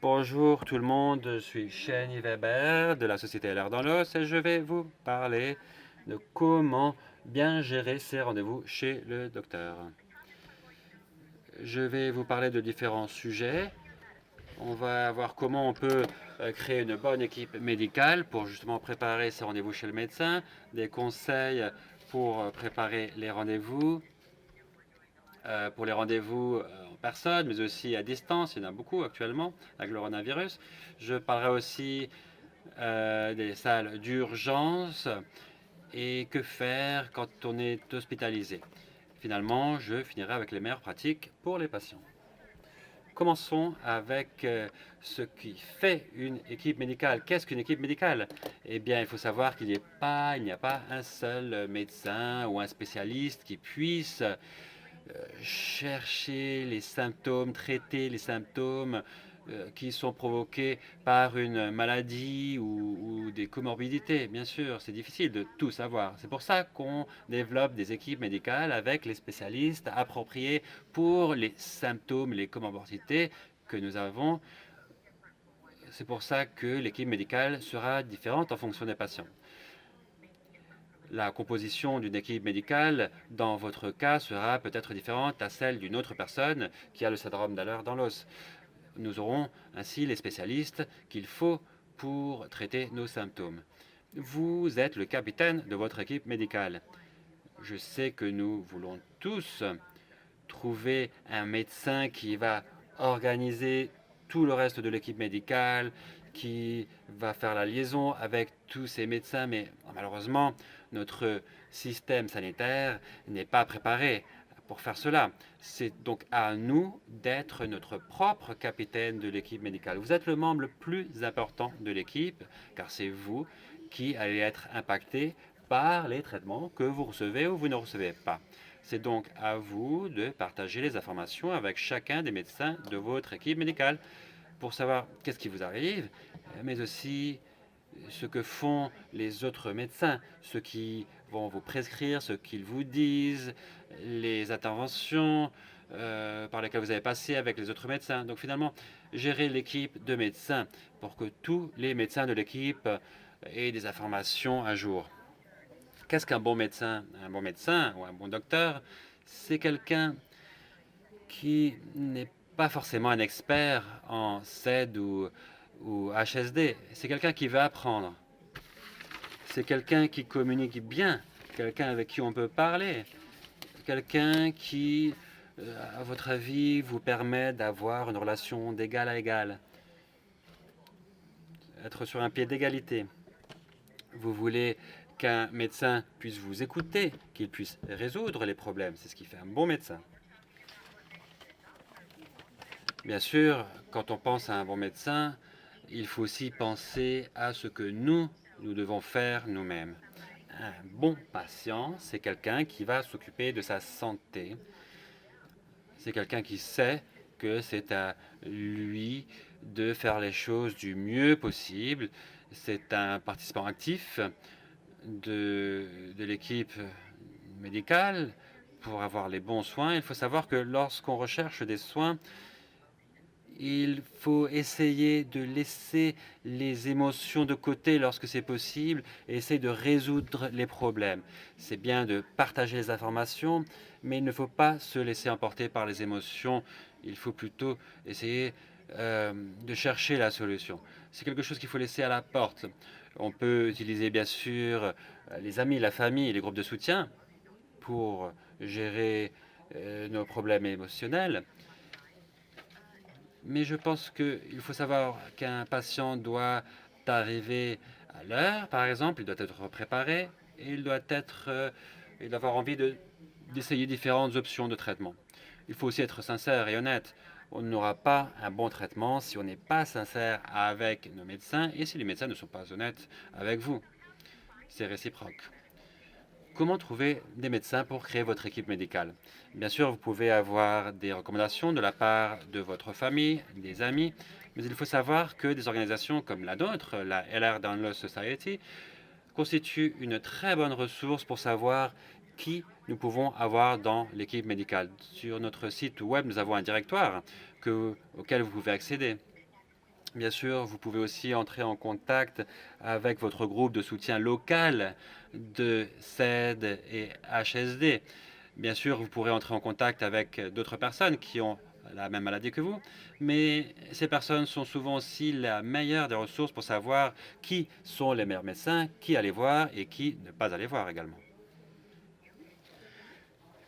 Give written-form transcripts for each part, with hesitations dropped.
Bonjour tout le monde, je suis Shane Weber de la société LR dans l'os et je vais vous parler de comment bien gérer ses rendez-vous chez le docteur. Je vais vous parler de différents sujets. On va voir comment on peut créer une bonne équipe médicale pour justement préparer ses rendez-vous chez le médecin, des conseils pour préparer les rendez-vous, pour les rendez-vous en personne, mais aussi à distance. Il y en a beaucoup actuellement avec le coronavirus. Je parlerai aussi des salles d'urgence et que faire quand on est hospitalisé. Finalement, je finirai avec les meilleures pratiques pour les patients. Commençons avec ce qui fait une équipe médicale. Qu'est-ce qu'une équipe médicale? Eh bien, il faut savoir qu'il n'y a pas un seul médecin ou un spécialiste qui puisse chercher les symptômes, traiter les symptômes qui sont provoqués par une maladie ou des comorbidités. Bien sûr, c'est difficile de tout savoir. C'est pour ça qu'on développe des équipes médicales avec les spécialistes appropriés pour les symptômes, les comorbidités que nous avons. C'est pour ça que l'équipe médicale sera différente en fonction des patients. La composition d'une équipe médicale, dans votre cas, sera peut-être différente à celle d'une autre personne qui a le syndrome d'Ehlers-Danlos. Nous aurons ainsi les spécialistes qu'il faut pour traiter nos symptômes. Vous êtes le capitaine de votre équipe médicale. Je sais que nous voulons tous trouver un médecin qui va organiser tout le reste de l'équipe médicale, qui va faire la liaison avec tous ces médecins, mais malheureusement, notre système sanitaire n'est pas préparé pour faire cela. C'est donc à nous d'être notre propre capitaine de l'équipe médicale. Vous êtes le membre le plus important de l'équipe, car c'est vous qui allez être impacté par les traitements que vous recevez ou vous ne recevez pas. C'est donc à vous de partager les informations avec chacun des médecins de votre équipe médicale pour savoir qu'est-ce qui vous arrive, mais aussi ce que font les autres médecins, ceux qui vont vous prescrire, ce qu'ils vous disent, les interventions par lesquelles vous avez passé avec les autres médecins. Donc finalement, gérer l'équipe de médecins pour que tous les médecins de l'équipe aient des informations à jour. Qu'est-ce qu'un bon médecin? Un bon médecin ou un bon docteur, c'est quelqu'un qui n'est pas forcément un expert en CED ou HSD. C'est quelqu'un qui veut apprendre. C'est quelqu'un qui communique bien, quelqu'un avec qui on peut parler, quelqu'un qui, à votre avis, vous permet d'avoir une relation d'égal à égal, être sur un pied d'égalité. Vous voulez qu'un médecin puisse vous écouter, qu'il puisse résoudre les problèmes. C'est ce qui fait un bon médecin. Bien sûr, quand on pense à un bon médecin, il faut aussi penser à ce que nous devons faire nous-mêmes. Un bon patient, c'est quelqu'un qui va s'occuper de sa santé. C'est quelqu'un qui sait que c'est à lui de faire les choses du mieux possible. C'est un participant actif de l'équipe médicale pour avoir les bons soins. Il faut savoir que lorsqu'on recherche des soins, il faut essayer de laisser les émotions de côté lorsque c'est possible et essayer de résoudre les problèmes. C'est bien de partager les informations, mais il ne faut pas se laisser emporter par les émotions. Il faut plutôt essayer de chercher la solution. C'est quelque chose qu'il faut laisser à la porte. On peut utiliser bien sûr les amis, la famille, les groupes de soutien pour gérer nos problèmes émotionnels. Mais je pense qu'il faut savoir qu'un patient doit arriver à l'heure, par exemple, il doit être préparé et il doit avoir envie d'essayer différentes options de traitement. Il faut aussi être sincère et honnête. On n'aura pas un bon traitement si on n'est pas sincère avec nos médecins et si les médecins ne sont pas honnêtes avec vous. C'est réciproque. Comment trouver des médecins pour créer votre équipe médicale? Bien sûr, vous pouvez avoir des recommandations de la part de votre famille, des amis, mais il faut savoir que des organisations comme la nôtre, la LR Download Society, constituent une très bonne ressource pour savoir qui nous pouvons avoir dans l'équipe médicale. Sur notre site web, nous avons un directoire auquel vous pouvez accéder. Bien sûr, vous pouvez aussi entrer en contact avec votre groupe de soutien local de CED et HSD. Bien sûr, vous pourrez entrer en contact avec d'autres personnes qui ont la même maladie que vous, mais ces personnes sont souvent aussi la meilleure des ressources pour savoir qui sont les meilleurs médecins, qui aller voir et qui ne pas aller voir également.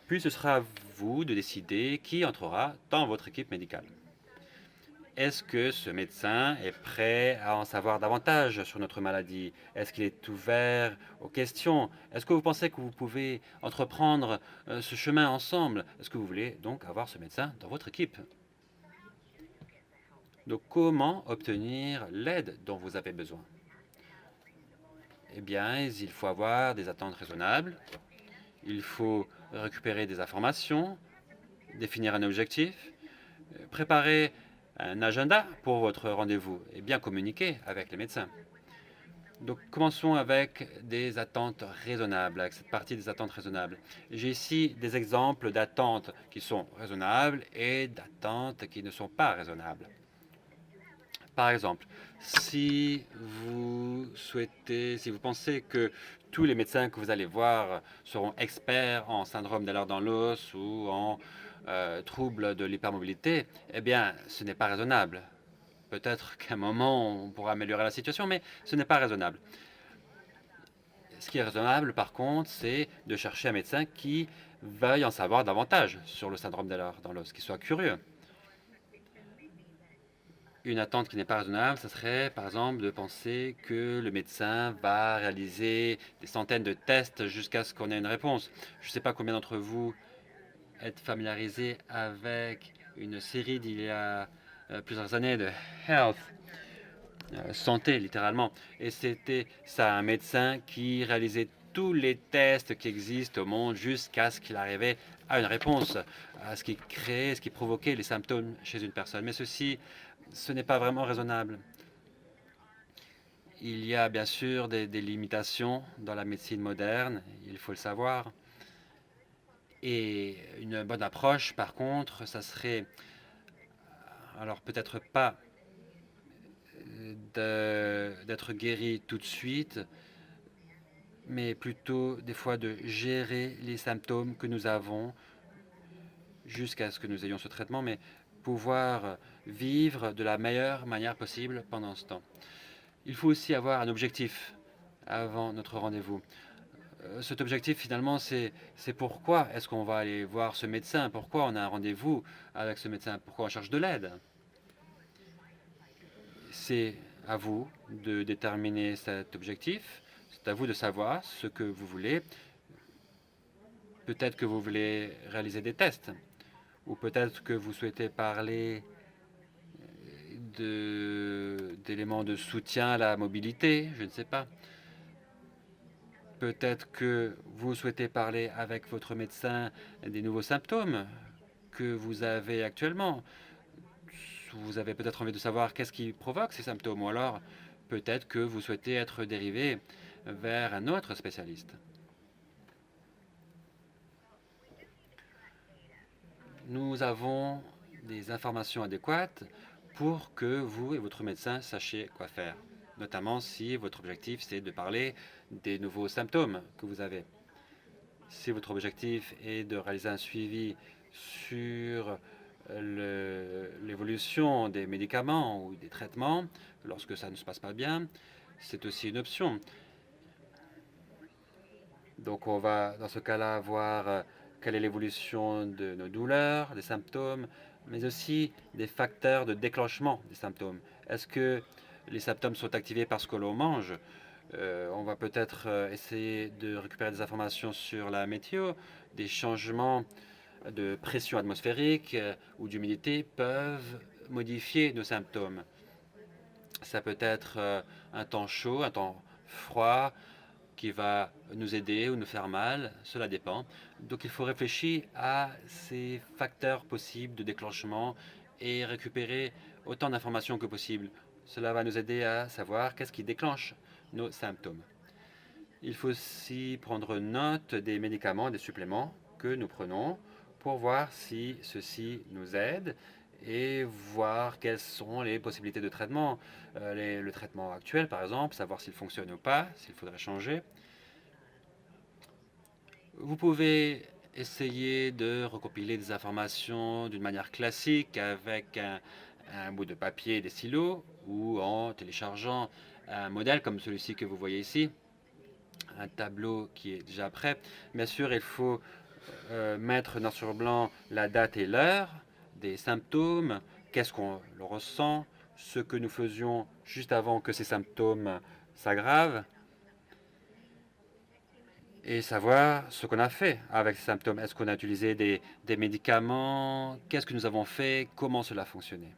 Puis ce sera à vous de décider qui entrera dans votre équipe médicale. Est-ce que ce médecin est prêt à en savoir davantage sur notre maladie? Est-ce qu'il est ouvert aux questions? Est-ce que vous pensez que vous pouvez entreprendre ce chemin ensemble? Est-ce que vous voulez donc avoir ce médecin dans votre équipe? Donc comment obtenir l'aide dont vous avez besoin? Eh bien, il faut avoir des attentes raisonnables, il faut récupérer des informations, définir un objectif, préparer un agenda pour votre rendez-vous et bien communiquer avec les médecins. Donc commençons avec des attentes raisonnables, avec cette partie des attentes raisonnables. J'ai ici des exemples d'attentes qui sont raisonnables et d'attentes qui ne sont pas raisonnables. Par exemple, si vous pensez que tous les médecins que vous allez voir seront experts en syndrome d'Ehlers dans l'os ou en troubles de l'hypermobilité, eh bien, ce n'est pas raisonnable. Peut-être qu'à un moment, on pourra améliorer la situation, mais ce n'est pas raisonnable. Ce qui est raisonnable, par contre, c'est de chercher un médecin qui veuille en savoir davantage sur le syndrome d'Ehlers dans l'os, qui soit curieux. Une attente qui n'est pas raisonnable, ce serait par exemple de penser que le médecin va réaliser des centaines de tests jusqu'à ce qu'on ait une réponse. Je ne sais pas combien d'entre vous êtes familiarisés avec une série d'il y a plusieurs années de Health, santé littéralement. Et c'était ça, un médecin qui réalisait tous les tests qui existent au monde jusqu'à ce qu'il arrivait à une réponse, à ce qui créait, ce qui provoquait les symptômes chez une personne. Mais ce n'est pas vraiment raisonnable. Il y a bien sûr des limitations dans la médecine moderne, il faut le savoir. Et une bonne approche, par contre, ça serait, alors peut-être pas d'être guéri tout de suite, mais plutôt des fois de gérer les symptômes que nous avons jusqu'à ce que nous ayons ce traitement, mais pouvoir vivre de la meilleure manière possible pendant ce temps. Il faut aussi avoir un objectif avant notre rendez-vous. Cet objectif, finalement, c'est pourquoi est-ce qu'on va aller voir ce médecin, pourquoi on a un rendez-vous avec ce médecin, pourquoi on cherche de l'aide. C'est à vous de déterminer cet objectif, c'est à vous de savoir ce que vous voulez. Peut-être que vous voulez réaliser des tests, ou peut-être que vous souhaitez parler d'éléments de soutien à la mobilité, je ne sais pas. Peut-être que vous souhaitez parler avec votre médecin des nouveaux symptômes que vous avez actuellement. Vous avez peut-être envie de savoir qu'est-ce qui provoque ces symptômes, ou alors peut-être que vous souhaitez être dérivé vers un autre spécialiste. Nous avons des informations adéquates pour que vous et votre médecin sachiez quoi faire, notamment si votre objectif c'est de parler des nouveaux symptômes que vous avez. Si votre objectif est de réaliser un suivi sur l'évolution des médicaments ou des traitements, lorsque ça ne se passe pas bien, c'est aussi une option. Donc on va dans ce cas-là voir quelle est l'évolution de nos douleurs, des symptômes, mais aussi des facteurs de déclenchement des symptômes. Est-ce que les symptômes sont activés parce que l'on mange? On va peut-être essayer de récupérer des informations sur la météo, des changements de pression atmosphérique ou d'humidité peuvent modifier nos symptômes. Ça peut être un temps chaud, un temps froid qui va nous aider ou nous faire mal, cela dépend. Donc il faut réfléchir à ces facteurs possibles de déclenchement et récupérer autant d'informations que possible. Cela va nous aider à savoir qu'est-ce qui déclenche nos symptômes. Il faut aussi prendre note des médicaments, des suppléments que nous prenons pour voir si ceux-ci nous aident et voir quelles sont les possibilités de traitement. Le traitement actuel, par exemple, savoir s'il fonctionne ou pas, s'il faudrait changer. Vous pouvez essayer de recopiler des informations d'une manière classique avec un bout de papier et des stylos ou en téléchargeant un modèle comme celui-ci que vous voyez ici, un tableau qui est déjà prêt. Bien sûr, il faut mettre noir sur blanc la date et l'heure des symptômes, qu'est-ce qu'on le ressent, ce que nous faisions juste avant que ces symptômes s'aggravent, et savoir ce qu'on a fait avec ces symptômes. Est-ce qu'on a utilisé des médicaments? Qu'est-ce que nous avons fait? Comment cela a fonctionné?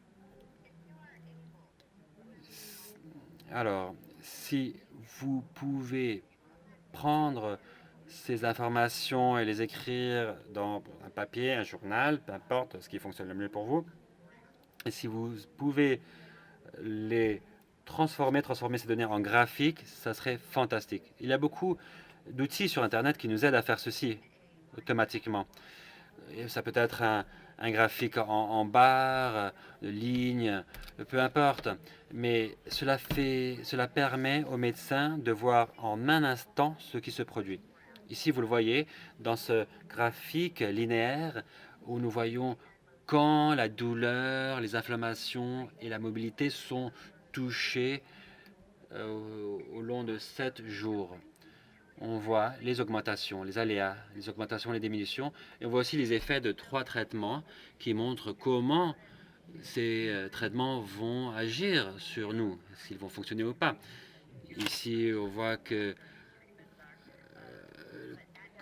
Alors, si vous pouvez prendre ces informations et les écrire dans un papier, un journal, peu importe ce qui fonctionne le mieux pour vous, et si vous pouvez les transformer ces données en graphiques, ça serait fantastique. Il y a beaucoup d'outils sur Internet qui nous aident à faire ceci automatiquement. Et ça peut être un graphique en barre, de ligne, peu importe. Mais cela permet aux médecins de voir en un instant ce qui se produit. Ici, vous le voyez, dans ce graphique linéaire où nous voyons quand la douleur, les inflammations et la mobilité sont touchées au long de 7 jours. On voit les augmentations, les aléas, les augmentations, les diminutions. Et on voit aussi les effets de 3 traitements qui montrent comment ces traitements vont agir sur nous, s'ils vont fonctionner ou pas. Ici, on voit que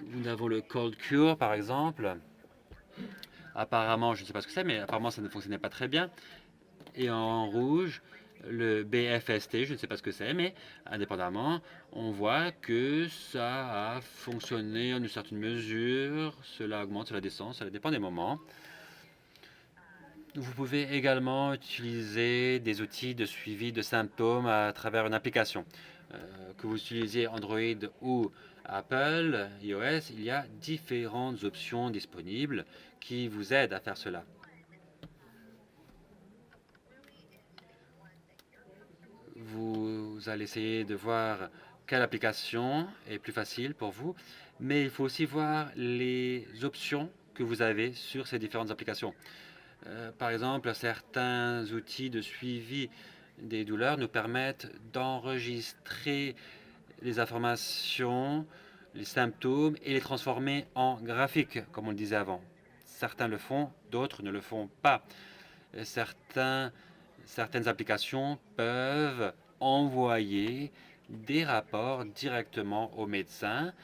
nous avons le cold cure, par exemple. Apparemment, je ne sais pas ce que c'est, mais apparemment, ça ne fonctionnait pas très bien. Et en rouge, le BFST, je ne sais pas ce que c'est, mais indépendamment, on voit que ça a fonctionné en une certaine mesure. Cela augmente, cela descend, cela dépend des moments. Vous pouvez également utiliser des outils de suivi de symptômes à travers une application. Que vous utilisiez Android ou Apple, iOS, il y a différentes options disponibles qui vous aident à faire cela. Vous allez essayer de voir quelle application est plus facile pour vous, mais il faut aussi voir les options que vous avez sur ces différentes applications. Par exemple, certains outils de suivi des douleurs nous permettent d'enregistrer les informations, les symptômes et les transformer en graphiques, comme on le disait avant. Certains le font, d'autres ne le font pas. Certaines applications peuvent envoyer des rapports directement aux médecins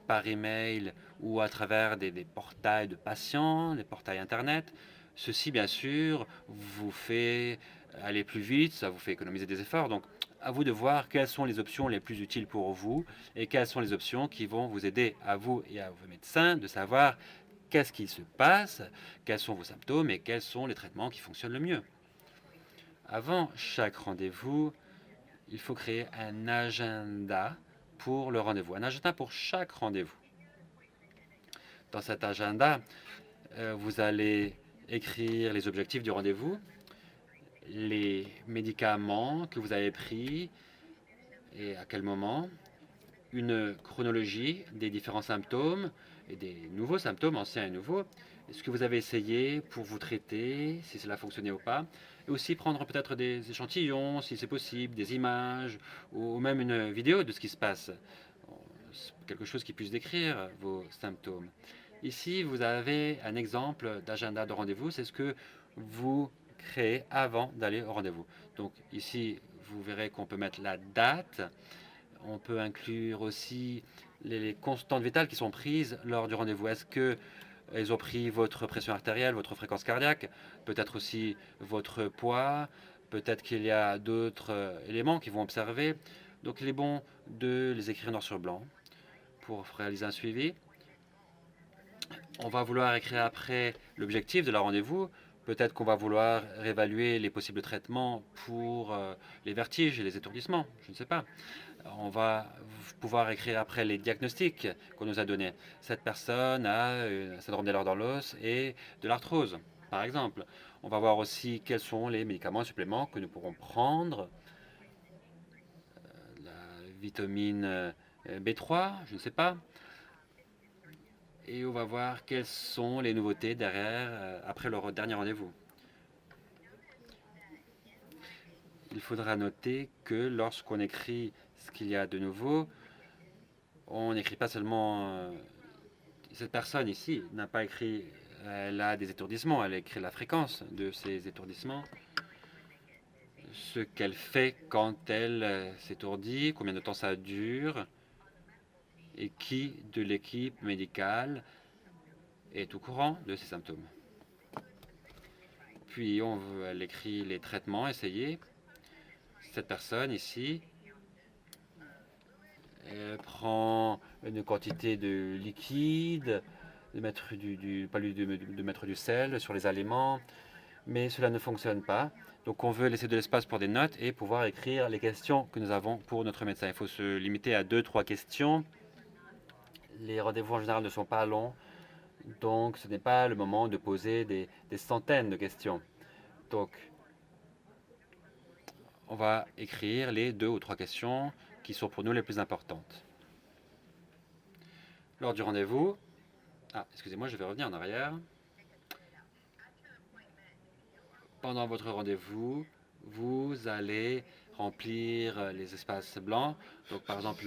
par email ou à travers des portails de patients, des portails Internet. Ceci, bien sûr, vous fait aller plus vite, ça vous fait économiser des efforts. Donc, à vous de voir quelles sont les options les plus utiles pour vous et quelles sont les options qui vont vous aider à vous et à vos médecins de savoir qu'est-ce qui se passe, quels sont vos symptômes et quels sont les traitements qui fonctionnent le mieux. Avant chaque rendez-vous, il faut créer un agenda pour le rendez-vous, un agenda pour chaque rendez-vous. Dans cet agenda, vous allez écrire les objectifs du rendez-vous, les médicaments que vous avez pris et à quel moment, une chronologie des différents symptômes et des nouveaux symptômes, anciens et nouveaux, ce que vous avez essayé pour vous traiter, si cela fonctionnait ou pas, et aussi prendre peut-être des échantillons, si c'est possible, des images, ou même une vidéo de ce qui se passe, quelque chose qui puisse décrire vos symptômes. Ici, vous avez un exemple d'agenda de rendez-vous, c'est ce que vous créez avant d'aller au rendez-vous. Donc ici, vous verrez qu'on peut mettre la date, on peut inclure aussi les constantes vitales qui sont prises lors du rendez-vous. Est-ce qu'elles ont pris votre pression artérielle, votre fréquence cardiaque, peut-être aussi votre poids, peut-être qu'il y a d'autres éléments qui vont observer. Donc il est bon de les écrire noir sur blanc pour réaliser un suivi. On va vouloir écrire après l'objectif de la rendez-vous. Peut-être qu'on va vouloir réévaluer les possibles traitements pour les vertiges et les étourdissements. Je ne sais pas. On va pouvoir écrire après les diagnostics qu'on nous a donnés. Cette personne a un syndrome des leurs dans l'os et de l'arthrose, par exemple. On va voir aussi quels sont les médicaments et suppléments que nous pourrons prendre. La vitamine B3, je ne sais pas. Et on va voir quelles sont les nouveautés derrière, après le dernier rendez-vous. Il faudra noter que lorsqu'on écrit ce qu'il y a de nouveau, on n'écrit pas seulement... cette personne ici n'a pas écrit, elle a des étourdissements, elle a écrit la fréquence de ces étourdissements, ce qu'elle fait quand elle s'étourdit, combien de temps ça dure, et qui de l'équipe médicale est au courant de ces symptômes. Puis elle écrit les traitements essayés. Cette personne ici, elle prend une quantité de liquide, de mettre de mettre du sel sur les aliments, mais cela ne fonctionne pas. Donc on veut laisser de l'espace pour des notes et pouvoir écrire les questions que nous avons pour notre médecin. Il faut se limiter à 2-3 questions. Les rendez-vous en général ne sont pas longs, donc ce n'est pas le moment de poser des centaines de questions. Donc on va écrire les 2 ou 3 questions qui sont pour nous les plus importantes. Lors du rendez-vous, excusez-moi, je vais revenir en arrière. Pendant votre rendez-vous, vous allez remplir les espaces blancs. Donc, par exemple,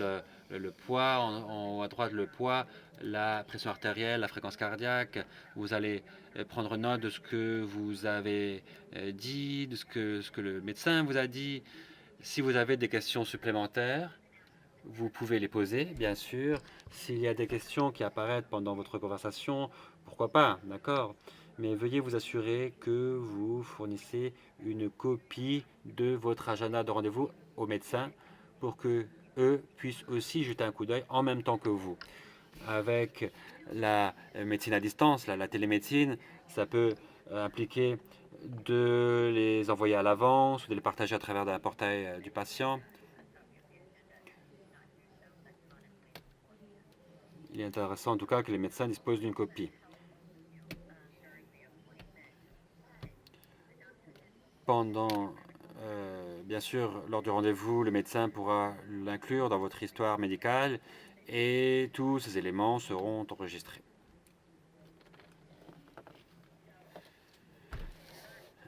le poids, en haut à droite, le poids, la pression artérielle, la fréquence cardiaque. Vous allez prendre note de ce que vous avez dit, de ce que le médecin vous a dit. Si vous avez des questions supplémentaires, vous pouvez les poser, bien sûr. S'il y a des questions qui apparaissent pendant votre conversation, pourquoi pas, d'accord? Mais veuillez vous assurer que vous fournissez une copie de votre agenda de rendez-vous au médecin pour que eux puissent aussi jeter un coup d'œil en même temps que vous. Avec la médecine à distance, la télémédecine, ça peut impliquer de les envoyer à l'avance ou de les partager à travers un portail du patient. Il est intéressant en tout cas que les médecins disposent d'une copie. Bien sûr, lors du rendez-vous, le médecin pourra l'inclure dans votre histoire médicale et tous ces éléments seront enregistrés.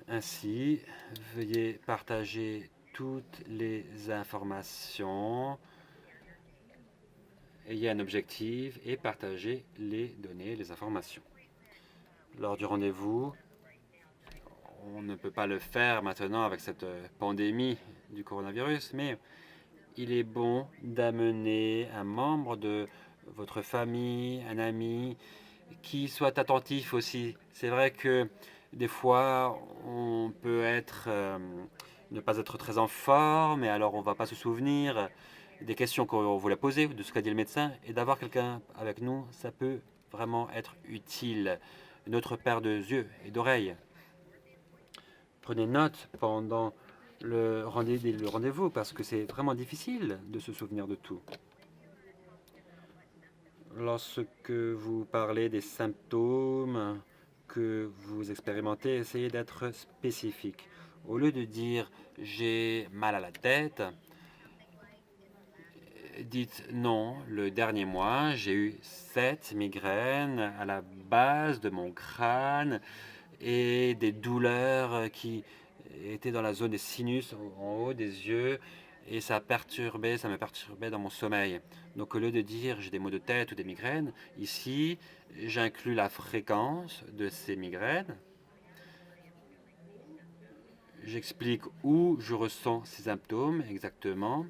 Ainsi, veuillez partager toutes les informations. Ayez un objectif et partagez les données, les informations. Lors du rendez-vous, on ne peut pas le faire maintenant avec cette pandémie du coronavirus, mais il est bon d'amener un membre de votre famille, un ami, qui soit attentif aussi. C'est vrai que des fois, on peut ne pas être très en forme, et alors on ne va pas se souvenir des questions qu'on voulait poser, de ce qu'a dit le médecin, et d'avoir quelqu'un avec nous, ça peut vraiment être utile. Notre paire de yeux et d'oreilles. Prenez note pendant le rendez-vous parce que c'est vraiment difficile de se souvenir de tout. Lorsque vous parlez des symptômes que vous expérimentez, essayez d'être spécifique. Au lieu de dire « j'ai mal à la tête », dites « non, le dernier mois, j'ai eu 7 migraines à la base de mon crâne et des douleurs qui étaient dans la zone des sinus en haut des yeux et ça me perturbait dans mon sommeil. » Donc au lieu de dire j'ai des maux de tête ou des migraines, ici j'inclus la fréquence de ces migraines. J'explique où je ressens ces symptômes exactement.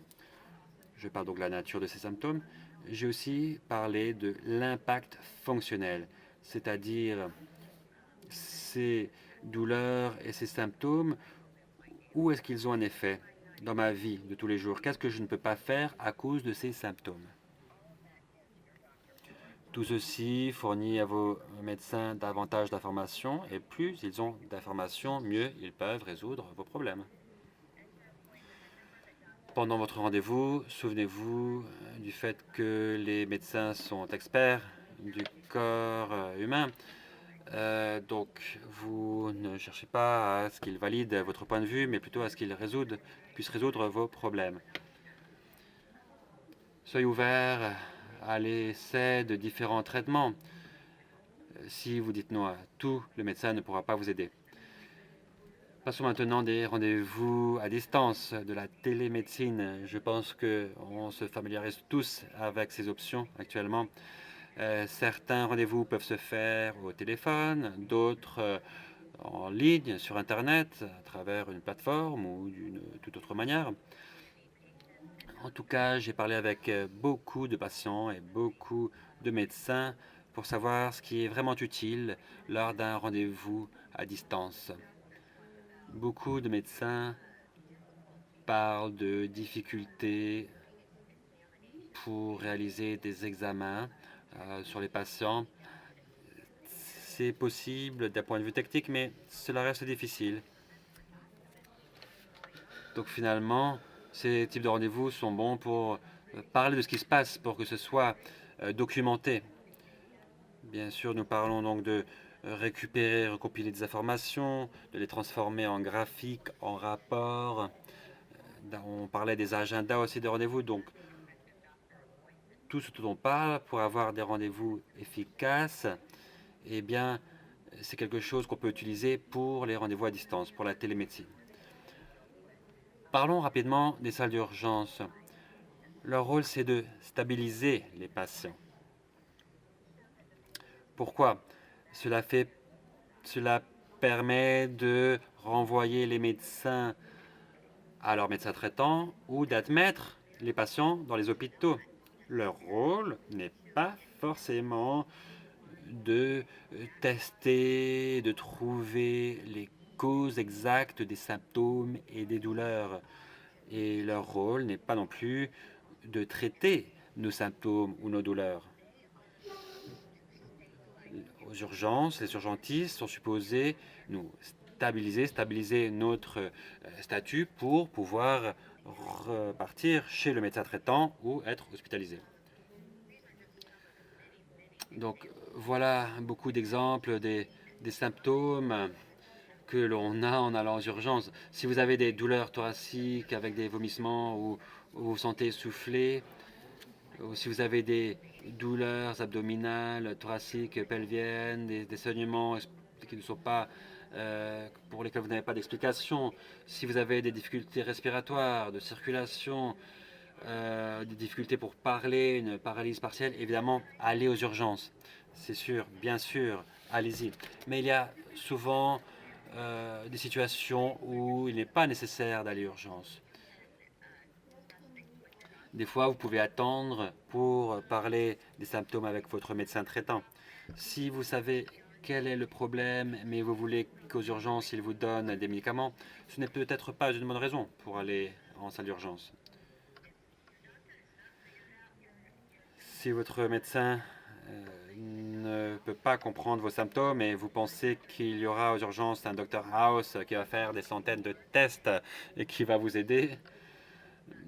Je parle donc de la nature de ces symptômes. J'ai aussi parlé de l'impact fonctionnel, c'est-à-dire ces douleurs et ces symptômes, où est-ce qu'ils ont un effet dans ma vie de tous les jours? Qu'est-ce que je ne peux pas faire à cause de ces symptômes? Tout ceci fournit à vos médecins davantage d'informations et plus ils ont d'informations, mieux ils peuvent résoudre vos problèmes. Pendant votre rendez-vous, souvenez-vous du fait que les médecins sont experts du corps humain. Donc, vous ne cherchez pas à ce qu'il valide votre point de vue, mais plutôt à ce qu'il puisse résoudre vos problèmes. Soyez ouvert à l'essai de différents traitements. Si vous dites non à tout, le médecin ne pourra pas vous aider. Passons maintenant des rendez-vous à distance, de la télémédecine. Je pense qu'on se familiarise tous avec ces options actuellement. Certains rendez-vous peuvent se faire au téléphone, d'autres en ligne, sur Internet, à travers une plateforme ou d'une toute autre manière. En tout cas, j'ai parlé avec beaucoup de patients et beaucoup de médecins pour savoir ce qui est vraiment utile lors d'un rendez-vous à distance. Beaucoup de médecins parlent de difficultés pour réaliser des examens sur les patients. C'est possible d'un point de vue technique, mais cela reste difficile. Donc finalement, ces types de rendez-vous sont bons pour parler de ce qui se passe, pour que ce soit documenté. Bien sûr, nous parlons donc de récupérer, recompiler des informations, de les transformer en graphiques, en rapports. On parlait des agendas aussi des rendez-vous, donc tout ce dont on parle pour avoir des rendez-vous efficaces, eh bien, c'est quelque chose qu'on peut utiliser pour les rendez-vous à distance, pour la télémédecine. Parlons rapidement des salles d'urgence. Leur rôle, c'est de stabiliser les patients. Pourquoi? Cela permet de renvoyer les médecins à leur médecin traitant ou d'admettre les patients dans les hôpitaux. Leur rôle n'est pas forcément de tester, de trouver les causes exactes des symptômes et des douleurs. Et leur rôle n'est pas non plus de traiter nos symptômes ou nos douleurs. Aux urgences, les urgentistes sont supposés nous stabiliser notre statut pour pouvoir repartir chez le médecin traitant ou être hospitalisé. Donc voilà beaucoup d'exemples des symptômes que l'on a en allant aux urgences. Si vous avez des douleurs thoraciques avec des vomissements ou vous vous sentez essoufflé, ou si vous avez des douleurs abdominales, thoraciques, pelviennes, des saignements qui ne sont pas pour lesquels vous n'avez pas d'explication, si vous avez des difficultés respiratoires, de circulation, des difficultés pour parler, une paralysie partielle, évidemment, allez aux urgences. C'est sûr, bien sûr, allez-y. Mais il y a souvent des situations où il n'est pas nécessaire d'aller aux urgences. Des fois, vous pouvez attendre pour parler des symptômes avec votre médecin traitant. Si vous savez quel est le problème, mais vous voulez qu'aux urgences, il vous donne des médicaments, ce n'est peut-être pas une bonne raison pour aller en salle d'urgence. Si votre médecin ne peut pas comprendre vos symptômes et vous pensez qu'il y aura aux urgences un Dr House qui va faire des centaines de tests et qui va vous aider,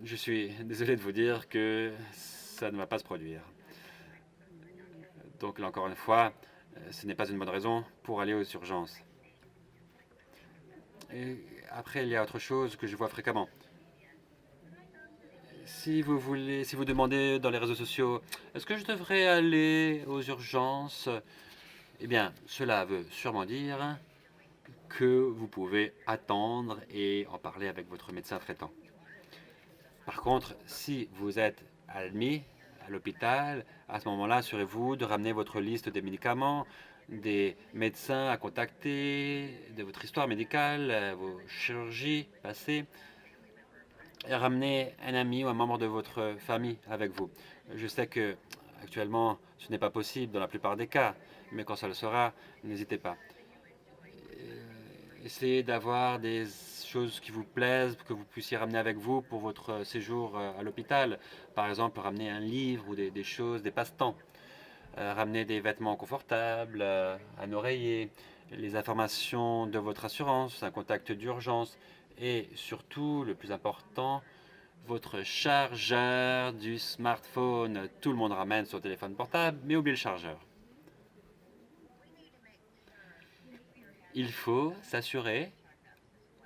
je suis désolé de vous dire que ça ne va pas se produire. Donc là encore une fois, ce n'est pas une bonne raison pour aller aux urgences. Et après, il y a autre chose que je vois fréquemment. Si vous demandez dans les réseaux sociaux, est-ce que je devrais aller aux urgences? Eh bien, cela veut sûrement dire que vous pouvez attendre et en parler avec votre médecin traitant. Par contre, si vous êtes admis à l'hôpital, à ce moment-là, assurez-vous de ramener votre liste des médicaments, des médecins à contacter, de votre histoire médicale, vos chirurgies passées, et ramenez un ami ou un membre de votre famille avec vous. Je sais que actuellement, ce n'est pas possible dans la plupart des cas, mais quand ça le sera, n'hésitez pas. Essayez d'avoir des choses qui vous plaisent, que vous puissiez ramener avec vous pour votre séjour à l'hôpital. Par exemple, ramener un livre ou des choses, des passe-temps. Ramener des vêtements confortables, un oreiller, les informations de votre assurance, un contact d'urgence et surtout, le plus important, votre chargeur du smartphone. Tout le monde ramène son téléphone portable, mais oublie le chargeur. Il faut s'assurer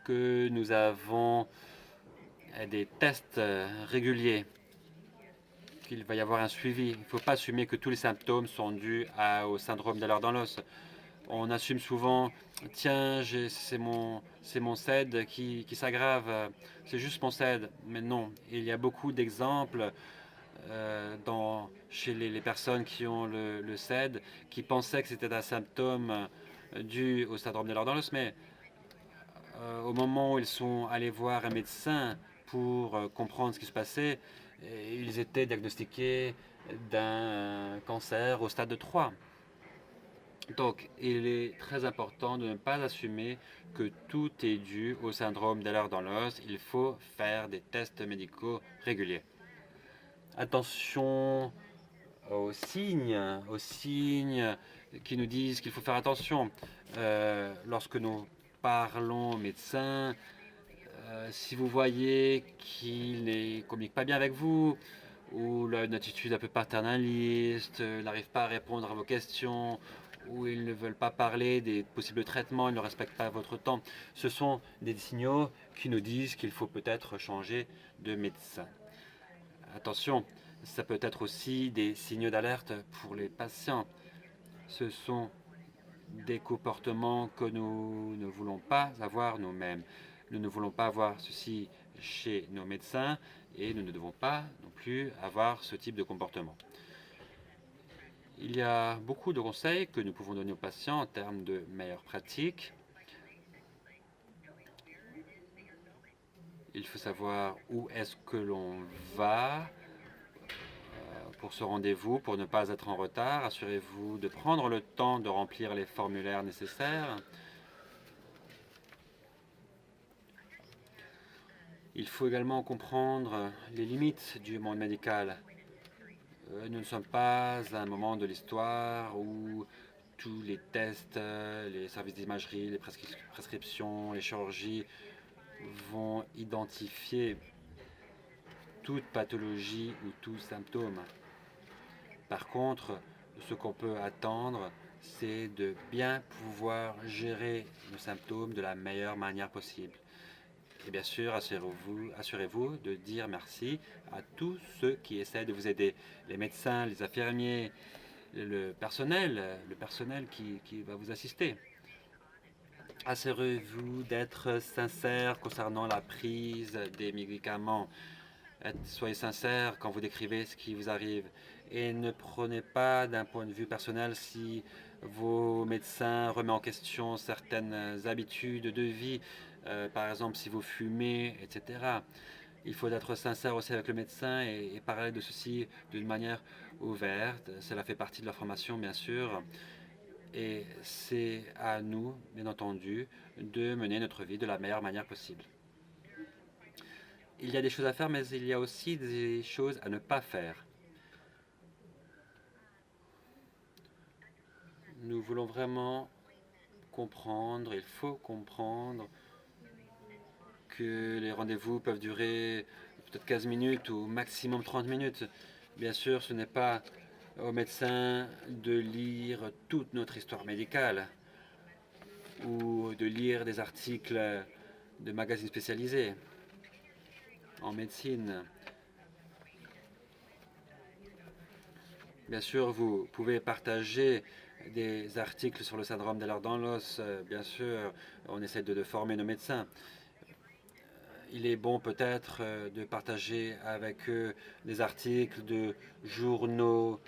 que nous avons des tests réguliers, qu'il va y avoir un suivi. Il ne faut pas assumer que tous les symptômes sont dus au syndrome d'Ehlers dans l'os. On assume souvent, tiens, c'est mon CED qui s'aggrave, c'est juste mon CED. Mais non, il y a beaucoup d'exemples chez les personnes qui ont le CED qui pensaient que c'était un symptôme dû au syndrome d'Ehlers dans l'os, mais au moment où ils sont allés voir un médecin pour comprendre ce qui se passait, ils étaient diagnostiqués d'un cancer au stade 3. Donc, il est très important de ne pas assumer que tout est dû au syndrome d'Ehlers dans l'os. Il faut faire des tests médicaux réguliers. Attention aux signes qui nous disent qu'il faut faire attention. Lorsque nous parlons au médecin, si vous voyez qu'il ne communique pas bien avec vous, ou une attitude un peu paternaliste, n'arrive pas à répondre à vos questions, ou ils ne veulent pas parler des possibles traitements, ils ne respectent pas votre temps, ce sont des signaux qui nous disent qu'il faut peut-être changer de médecin. Attention, ça peut être aussi des signaux d'alerte pour les patients. Ce sont des comportements que nous ne voulons pas avoir nous-mêmes. Nous ne voulons pas avoir ceci chez nos médecins et nous ne devons pas non plus avoir ce type de comportement. Il y a beaucoup de conseils que nous pouvons donner aux patients en termes de meilleures pratiques. Il faut savoir où est-ce que l'on va pour ce rendez-vous, pour ne pas être en retard. Assurez-vous de prendre le temps de remplir les formulaires nécessaires. Il faut également comprendre les limites du monde médical. Nous ne sommes pas à un moment de l'histoire où tous les tests, les services d'imagerie, les prescriptions, les chirurgies vont identifier toute pathologie ou tout symptôme. Par contre, ce qu'on peut attendre, c'est de bien pouvoir gérer le symptôme de la meilleure manière possible. Et bien sûr, assurez-vous de dire merci à tous ceux qui essaient de vous aider. Les médecins, les infirmiers, le personnel qui va vous assister. Assurez-vous d'être sincère concernant la prise des médicaments. Soyez sincère quand vous décrivez ce qui vous arrive. Et ne prenez pas d'un point de vue personnel si vos médecins remettent en question certaines habitudes de vie, par exemple si vous fumez, etc. Il faut être sincère aussi avec le médecin et parler de ceci d'une manière ouverte. Cela fait partie de leur formation, bien sûr. Et c'est à nous, bien entendu, de mener notre vie de la meilleure manière possible. Il y a des choses à faire, mais il y a aussi des choses à ne pas faire. Nous voulons vraiment comprendre, il faut comprendre que les rendez-vous peuvent durer peut-être 15 minutes ou maximum 30 minutes. Bien sûr, ce n'est pas au médecin de lire toute notre histoire médicale ou de lire des articles de magazines spécialisés en médecine. Bien sûr, vous pouvez partager des articles sur le syndrome d'Ehlers dans l'os. Bien sûr, on essaie de former nos médecins. Il est bon peut-être de partager avec eux des articles de journaux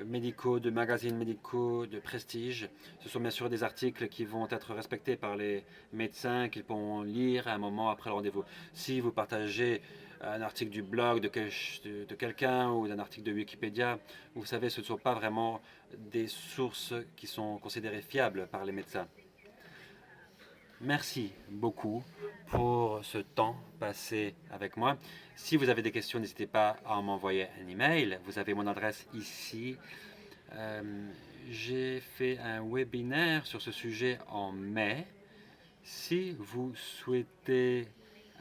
médicaux, de magazines médicaux, de prestige. Ce sont bien sûr des articles qui vont être respectés par les médecins, qu'ils pourront lire à un moment après le rendez-vous. Si vous partagez un article du blog de quelqu'un ou d'un article de Wikipédia, vous savez, ce ne sont pas vraiment des sources qui sont considérées fiables par les médecins. Merci beaucoup pour ce temps passé avec moi. Si vous avez des questions, n'hésitez pas à m'envoyer un email. Vous avez mon adresse ici. J'ai fait un webinaire sur ce sujet en mai. Si vous souhaitez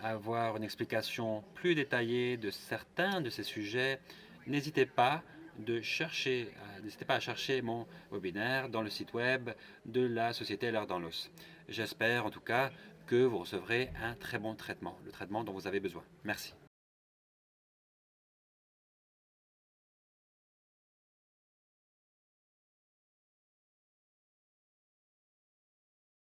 avoir une explication plus détaillée de certains de ces sujets, n'hésitez pas de chercher, n'hésitez pas à chercher mon webinaire dans le site web de la Société L'Heure dans l'os. J'espère en tout cas que vous recevrez un très bon traitement, le traitement dont vous avez besoin. Merci.